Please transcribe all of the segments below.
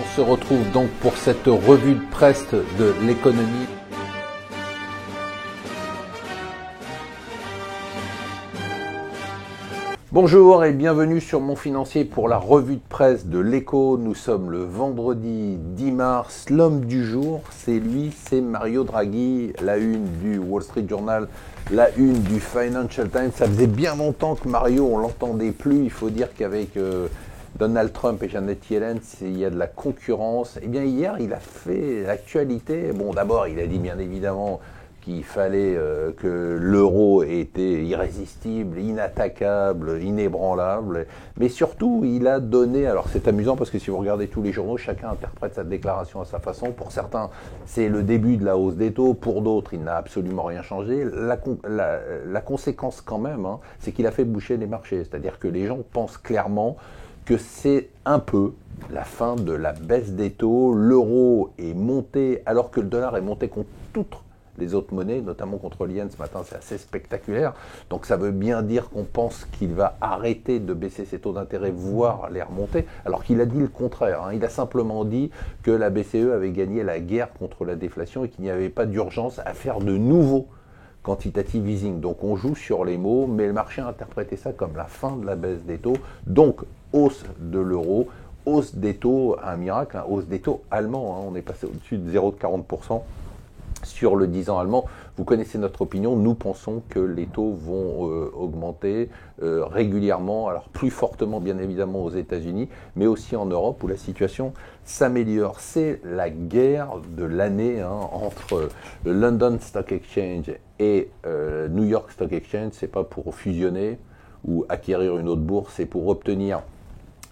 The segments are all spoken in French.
On se retrouve donc pour cette revue de presse de l'économie. Bonjour et bienvenue sur Mon Financier pour la revue de presse de l'Écho. Nous sommes le vendredi 10 mars. L'homme du jour, c'est lui, c'est Mario Draghi, la une du Wall Street Journal, la une du Financial Times. Ça faisait bien longtemps que Mario, on l'entendait plus. Il faut dire qu'avec Donald Trump et Janet Yellen, il y a de la concurrence. Eh bien hier, il a fait l'actualité. Bon, d'abord, il a dit bien évidemment qu'il fallait que l'euro était irrésistible, inattaquable, inébranlable. Mais surtout, il a donné... Alors c'est amusant parce que si vous regardez tous les journaux, chacun interprète sa déclaration à sa façon. Pour certains, c'est le début de la hausse des taux. Pour d'autres, il n'a absolument rien changé. La conséquence quand même, c'est qu'il a fait bouger les marchés. C'est-à-dire que les gens pensent clairement que c'est un peu la fin de la baisse des taux. L'euro est monté alors que le dollar est monté contre toutes les autres monnaies, notamment contre l'yen ce matin, c'est assez spectaculaire. Donc ça veut bien dire qu'on pense qu'il va arrêter de baisser ses taux d'intérêt, voire les remonter, alors qu'il a dit le contraire. Il a simplement dit que la BCE avait gagné la guerre contre la déflation et qu'il n'y avait pas d'urgence à faire de nouveaux quantitative easing. Donc on joue sur les mots, mais le marché a interprété ça comme la fin de la baisse des taux. Donc hausse de l'euro, hausse des taux, un miracle, hausse des taux allemands. On est passé au-dessus de 0,40%. Sur le 10 ans allemand, vous connaissez notre opinion, nous pensons que les taux vont augmenter régulièrement, alors plus fortement bien évidemment aux États-Unis, mais aussi en Europe où la situation s'améliore. C'est la guerre de l'année entre le London Stock Exchange et New York Stock Exchange. C'est pas pour fusionner ou acquérir une autre bourse, c'est pour obtenir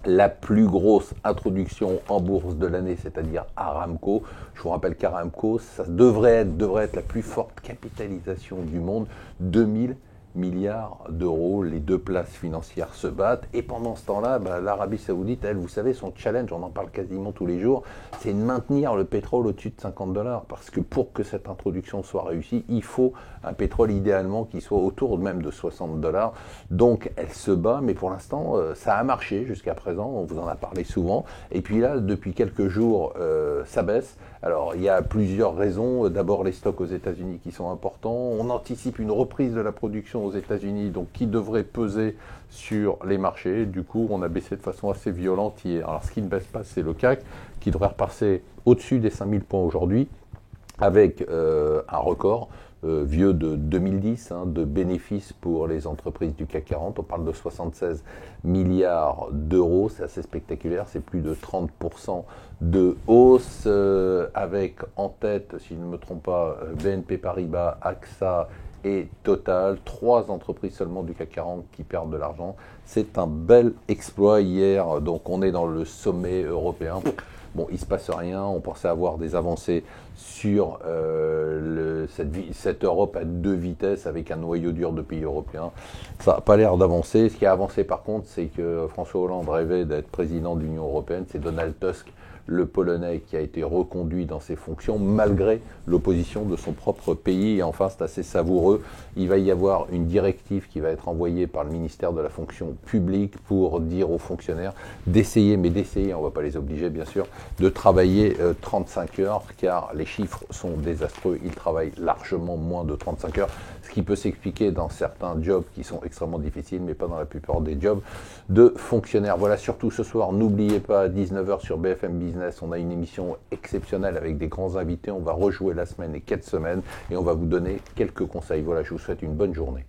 la plus grosse introduction en bourse de l'année, c'est-à-dire Aramco. Je vous rappelle qu'Aramco, ça devrait être la plus forte capitalisation du monde, 2000 milliards d'euros. Les deux places financières se battent. Et pendant ce temps-là, l'Arabie Saoudite, elle, vous savez, son challenge, on en parle quasiment tous les jours, c'est de maintenir le pétrole au-dessus de $50. Parce que pour que cette introduction soit réussie, il faut un pétrole idéalement qui soit autour même de $60. Donc elle se bat, mais pour l'instant, ça a marché jusqu'à présent, on vous en a parlé souvent. Et puis là, depuis quelques jours, ça baisse. Alors il y a plusieurs raisons. D'abord les stocks aux États-Unis qui sont importants. On anticipe une reprise de la production aux États-Unis, donc qui devrait peser sur les marchés. Du coup, on a baissé de façon assez violente hier. Alors ce qui ne baisse pas, c'est le CAC qui devrait repasser au-dessus des 5000 points aujourd'hui avec un record vieux de 2010 de bénéfices pour les entreprises du CAC 40. On parle de 76 milliards d'euros, c'est assez spectaculaire, c'est plus de 30% de hausse, avec en tête, si je ne me trompe pas, BNP Paribas, AXA et Total, 3 entreprises seulement du CAC 40 qui perdent de l'argent. C'est un bel exploit hier, donc on est dans le sommet européen. Bon, il ne se passe rien, on pensait avoir des avancées sur cette Europe à 2 vitesses avec un noyau dur de pays européens. Ça n'a pas l'air d'avancer. Ce qui a avancé par contre, c'est que François Hollande rêvait d'être président de l'Union européenne. C'est Donald Tusk, le Polonais, qui a été reconduit dans ses fonctions malgré l'opposition de son propre pays. Et enfin, c'est assez savoureux, il va y avoir une directive qui va être envoyée par le ministère de la fonction publique pour dire aux fonctionnaires d'essayer, on ne va pas les obliger bien sûr, de travailler 35 heures, car les chiffres sont désastreux. Ils travaillent largement moins de 35 heures, ce qui peut s'expliquer dans certains jobs qui sont extrêmement difficiles, mais pas dans la plupart des jobs de fonctionnaires. Voilà, surtout ce soir, n'oubliez pas, à 19h sur BFM Business, on a une émission exceptionnelle avec des grands invités. On va rejouer la semaine et 4 semaines et on va vous donner quelques conseils. Voilà, je vous souhaite une bonne journée.